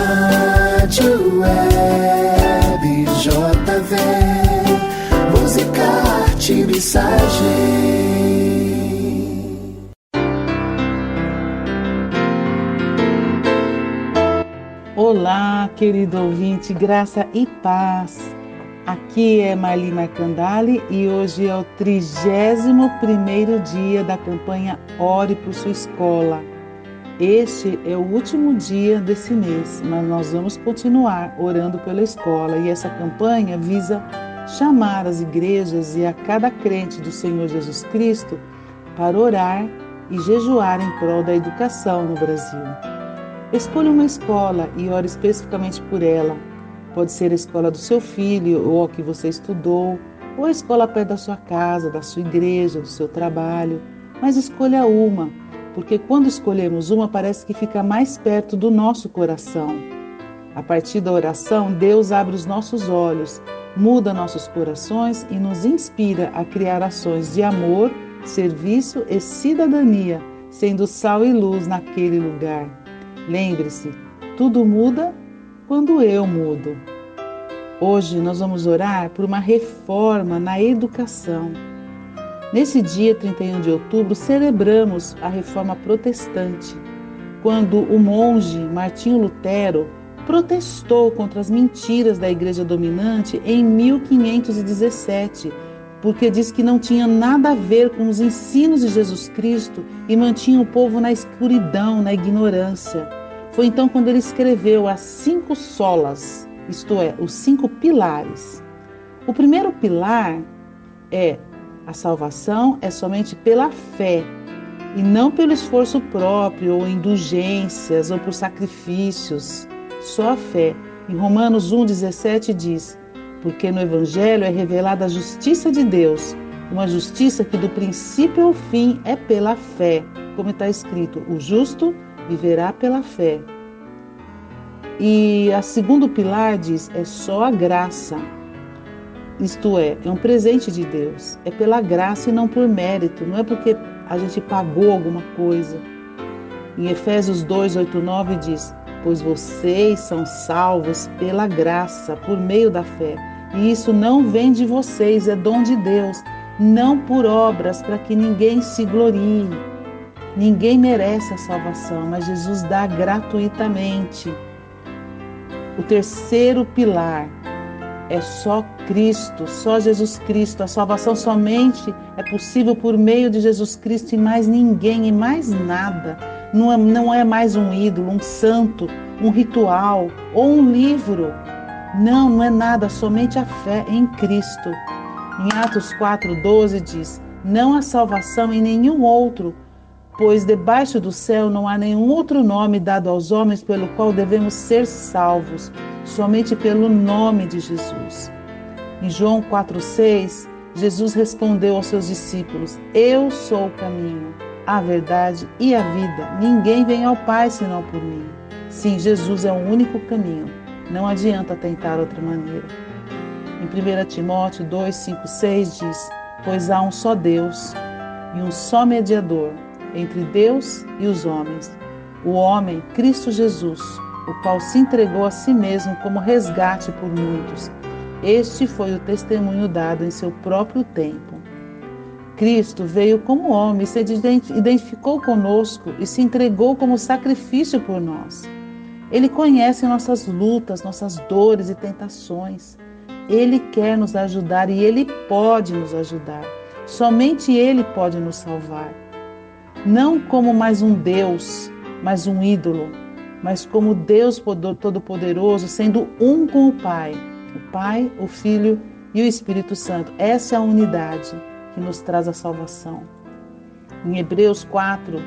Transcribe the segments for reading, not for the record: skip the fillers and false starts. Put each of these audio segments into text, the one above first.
Rádio Web JV, música, arte, mensagem. Olá, querido ouvinte, graça e paz. Aqui é Marli Marcandali e hoje é o 31º dia da campanha Ore por Sua Escola. Este é o último dia desse mês, mas nós vamos continuar orando pela escola e essa campanha visa chamar as igrejas e a cada crente do Senhor Jesus Cristo para orar e jejuar em prol da educação no Brasil. Escolha uma escola e ore especificamente por ela. Pode ser a escola do seu filho ou a que você estudou, ou a escola perto da sua casa, da sua igreja, do seu trabalho. Mas escolha uma, porque quando escolhemos uma parece que fica mais perto do nosso coração. A partir da oração, Deus abre os nossos olhos, muda nossos corações e nos inspira a criar ações de amor, serviço e cidadania, sendo sal e luz naquele lugar. Lembre-se, tudo muda quando eu mudo. Hoje nós vamos orar por uma reforma na educação. Nesse dia 31 de outubro, celebramos a Reforma Protestante, quando o monge Martinho Lutero protestou contra as mentiras da igreja dominante em 1517, porque diz que não tinha nada a ver com os ensinos de Jesus Cristo e mantinha o povo na escuridão, na ignorância. Foi então quando ele escreveu as 5 solas, isto é, os 5 pilares. O primeiro pilar é: a salvação é somente pela fé e não pelo esforço próprio ou indulgências ou por sacrifícios. Só a fé. Em Romanos 1,17 diz: porque no Evangelho é revelada a justiça de Deus, uma justiça que do princípio ao fim é pela fé, como está escrito: o justo viverá pela fé. E o segundo pilar diz: é só a graça. Isto é um presente de Deus. É pela graça e não por mérito. Não é porque a gente pagou alguma coisa. Em Efésios 2, 8, 9 diz: pois vocês são salvos pela graça, por meio da fé. E isso não vem de vocês, é dom de Deus, não por obras, para que ninguém se glorie. Ninguém merece a salvação, mas Jesus dá gratuitamente. O terceiro pilar é só Cristo, só Jesus Cristo. A salvação somente é possível por meio de Jesus Cristo e mais ninguém e mais nada. Não é mais um ídolo, um santo, um ritual ou um livro. Não é nada, somente a fé em Cristo. Em Atos 4,12 diz: não há salvação em nenhum outro, pois debaixo do céu não há nenhum outro nome dado aos homens pelo qual devemos ser salvos, somente pelo nome de Jesus. Em João 4,6, Jesus respondeu aos seus discípulos: eu sou o caminho, a verdade e a vida. Ninguém vem ao Pai senão por mim. Sim, Jesus é o único caminho. Não adianta tentar outra maneira. Em 1 Timóteo 2, 5, 6 diz: pois há um só Deus e um só mediador entre Deus e os homens, o homem Cristo Jesus, o qual se entregou a si mesmo como resgate por muitos. Este foi o testemunho dado em seu próprio tempo. Cristo veio como homem, se identificou conosco e se entregou como sacrifício por nós. Ele conhece nossas lutas, nossas dores e tentações. Ele quer nos ajudar e Ele pode nos ajudar. Somente Ele pode nos salvar. Não como mais um Deus, mais um ídolo, mas como Deus Todo-Poderoso, sendo um com o Pai, o Filho e o Espírito Santo. Essa é a unidade que nos traz a salvação. Em Hebreus 4,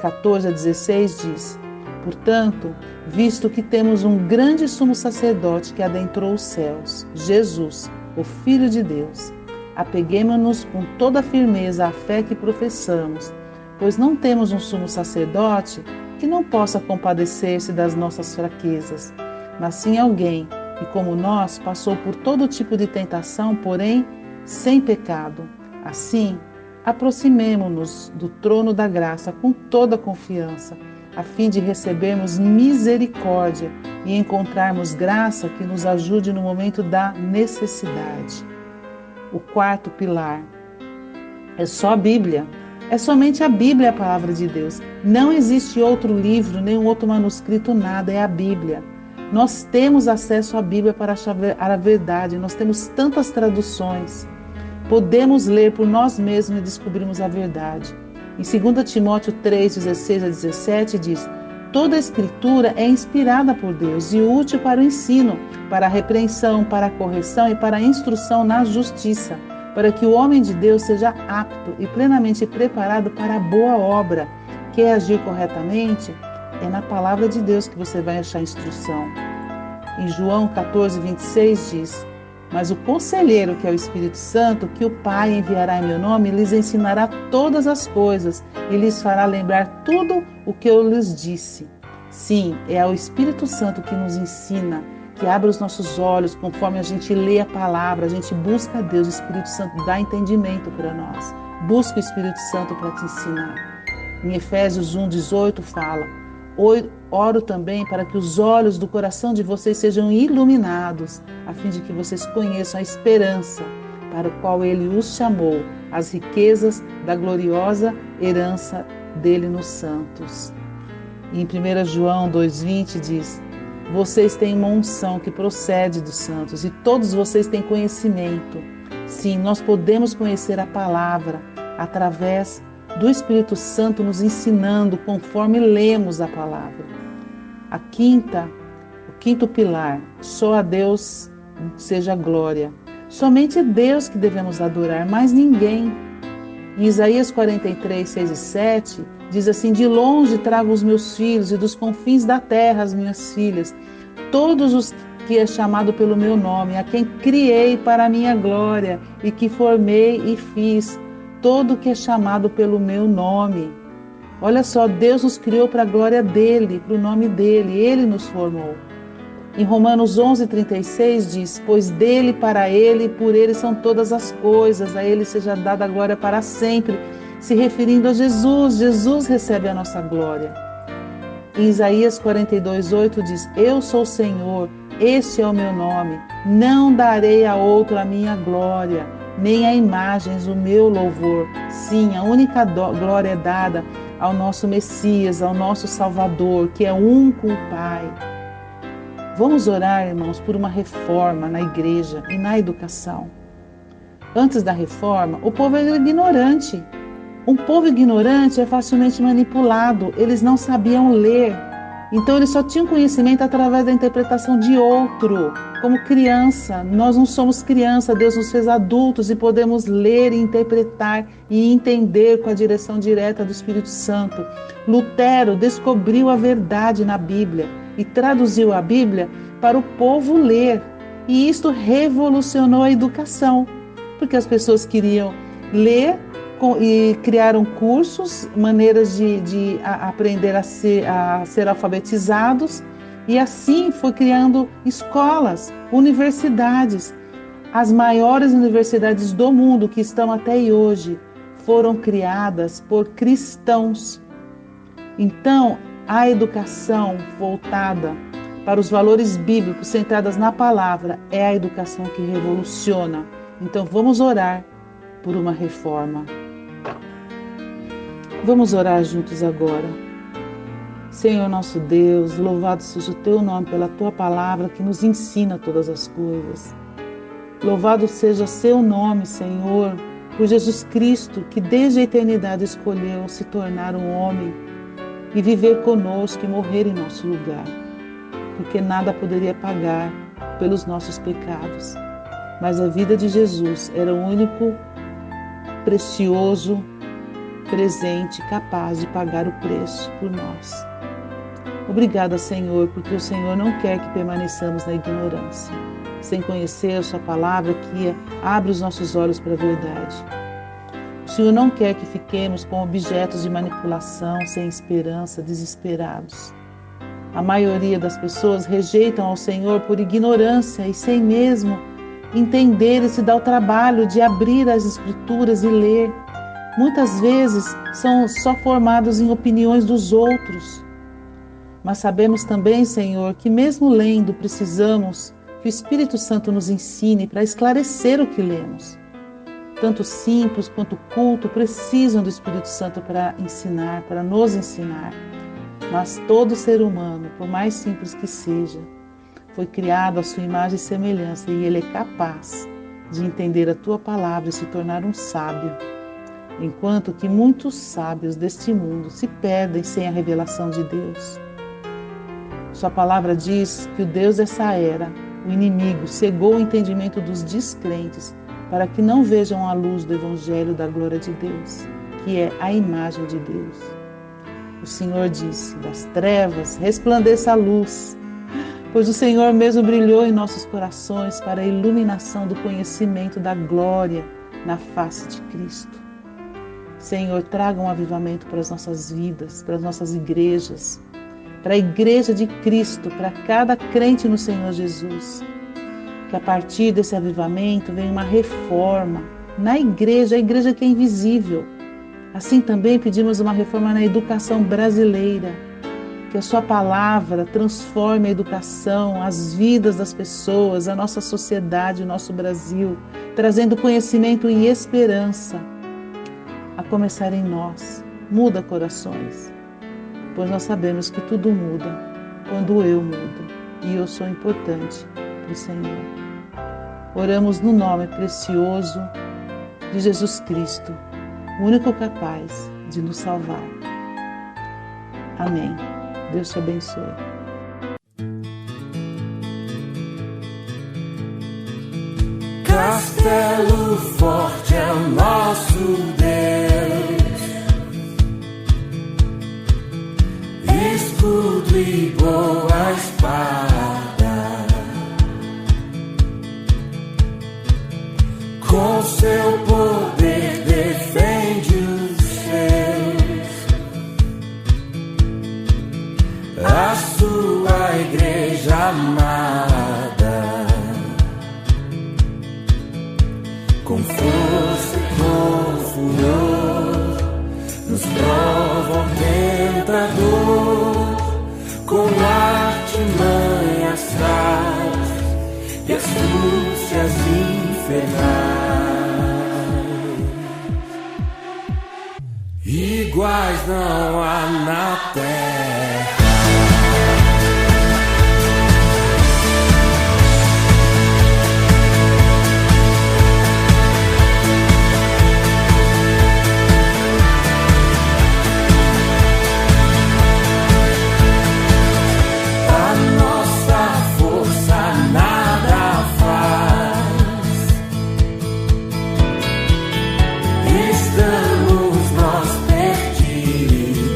14 a 16 diz: portanto, visto que temos um grande sumo sacerdote que adentrou os céus, Jesus, o Filho de Deus, apeguemo-nos com toda a firmeza à fé que professamos, pois não temos um sumo sacerdote que não possa compadecer-se das nossas fraquezas, mas sim alguém que, como nós, passou por todo tipo de tentação, porém sem pecado. Assim, aproximemo-nos do trono da graça com toda confiança, a fim de recebermos misericórdia e encontrarmos graça que nos ajude no momento da necessidade. O quarto pilar é só a Bíblia. É somente a Bíblia, a palavra de Deus. Não existe outro livro, nenhum outro manuscrito, nada, é a Bíblia. Nós temos acesso à Bíblia para achar a verdade, nós temos tantas traduções. Podemos ler por nós mesmos e descobrirmos a verdade. Em 2 Timóteo 3, 16 a 17 diz: toda a Escritura é inspirada por Deus e útil para o ensino, para a repreensão, para a correção e para a instrução na justiça, para que o homem de Deus seja apto e plenamente preparado para a boa obra. Quer agir corretamente? É na palavra de Deus que você vai achar instrução. Em João 14, 26 diz: mas o conselheiro, que é o Espírito Santo, que o Pai enviará em meu nome, lhes ensinará todas as coisas e lhes fará lembrar tudo o que eu lhes disse. Sim, é o Espírito Santo que nos ensina, que abre os nossos olhos conforme a gente lê a palavra, a gente busca a Deus. O Espírito Santo dá entendimento para nós. Busca o Espírito Santo para te ensinar. Em Efésios 1, 18 fala: oro também para que os olhos do coração de vocês sejam iluminados, a fim de que vocês conheçam a esperança para a qual Ele os chamou, as riquezas da gloriosa herança dele nos santos. E em 1 João 2,20 diz: vocês têm uma unção que procede dos santos e todos vocês têm conhecimento. Sim, nós podemos conhecer a palavra através do Espírito Santo nos ensinando conforme lemos a palavra. O quinto pilar: só a Deus seja glória. Somente Deus que devemos adorar, mais ninguém. Em Isaías 43, 6 e 7, diz assim: de longe trago os meus filhos e dos confins da terra as minhas filhas, todos os que é chamado pelo meu nome, a quem criei para a minha glória e que formei e fiz, todo que é chamado pelo meu nome. Olha só, Deus nos criou para a glória dele, para o nome dele, ele nos formou. Em Romanos 11:36 diz: pois dele, para ele e por ele são todas as coisas, a ele seja dada a glória para sempre, se referindo a Jesus. Jesus recebe a nossa glória. Em Isaías 42:8 diz: eu sou o Senhor, este é o meu nome, não darei a outro a minha glória, nem a imagens o meu louvor. Sim, a única glória é dada ao nosso Messias, ao nosso Salvador, que é um com o Pai. Vamos orar, irmãos, por uma reforma na igreja e na educação. Antes da reforma, o povo era ignorante. Um povo ignorante é facilmente manipulado. Eles não sabiam ler. Então, eles só tinham conhecimento através da interpretação de outro. Como criança, nós não somos criança, Deus nos fez adultos e podemos ler e interpretar e entender com a direção direta do Espírito Santo. Lutero descobriu a verdade na Bíblia e traduziu a Bíblia para o povo ler. E isto revolucionou a educação, porque as pessoas queriam ler e criaram cursos, maneiras de aprender a ser alfabetizados, e assim foi criando escolas, universidades. As maiores universidades do mundo que estão até hoje foram criadas por cristãos. Então, a educação voltada para os valores bíblicos, centradas na palavra, é a educação que revoluciona. Então, vamos orar por uma reforma. Vamos orar juntos agora. Senhor nosso Deus, louvado seja o Teu nome pela Tua palavra que nos ensina todas as coisas. Louvado seja Seu nome, Senhor, por Jesus Cristo, que desde a eternidade escolheu se tornar um homem e viver conosco e morrer em nosso lugar, porque nada poderia pagar pelos nossos pecados. Mas a vida de Jesus era o único precioso presente capaz de pagar o preço por nós. Obrigada, Senhor, porque o Senhor não quer que permaneçamos na ignorância, sem conhecer a Sua palavra que abre os nossos olhos para a verdade. O Senhor não quer que fiquemos como objetos de manipulação, sem esperança, desesperados. A maioria das pessoas rejeitam ao Senhor por ignorância e sem mesmo entender e se dar o trabalho de abrir as Escrituras e ler. Muitas vezes são só formados em opiniões dos outros Mas sabemos também, Senhor, que mesmo lendo, precisamos que o Espírito Santo nos ensine para esclarecer o que lemos. Tanto simples quanto culto precisam do Espírito Santo para ensinar, para nos ensinar. Mas todo ser humano, por mais simples que seja, foi criado à sua imagem e semelhança e ele é capaz de entender a tua palavra e se tornar um sábio. Enquanto que muitos sábios deste mundo se perdem sem a revelação de Deus. Sua palavra diz que o Deus dessa era, o inimigo, cegou o entendimento dos descrentes para que não vejam a luz do Evangelho da glória de Deus, que é a imagem de Deus. O Senhor disse, das trevas resplandeça a luz, pois o Senhor mesmo brilhou em nossos corações para a iluminação do conhecimento da glória na face de Cristo. Senhor, traga um avivamento para as nossas vidas, para as nossas igrejas, para a igreja de Cristo, para cada crente no Senhor Jesus. Que a partir desse avivamento venha uma reforma na igreja, a igreja que é invisível. Assim também pedimos uma reforma na educação brasileira. Que a sua palavra transforme a educação, as vidas das pessoas, a nossa sociedade, o nosso Brasil, trazendo conhecimento e esperança. A começar em nós, muda corações, pois nós sabemos que tudo muda quando eu mudo e eu sou importante para o Senhor. Oramos no nome precioso de Jesus Cristo, o único capaz de nos salvar. Amém. Deus te abençoe. Castelo forte é o nosso Deus, escudo e boa espada, com seu poder defende os seus, a sua igreja amada. Com força e com furor, nos prova o tentador, com artimanhas fracas e astúcias infernais. Iguais não há na terra. Estamos nós perdidos.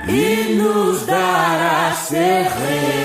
e nos dará seu reino.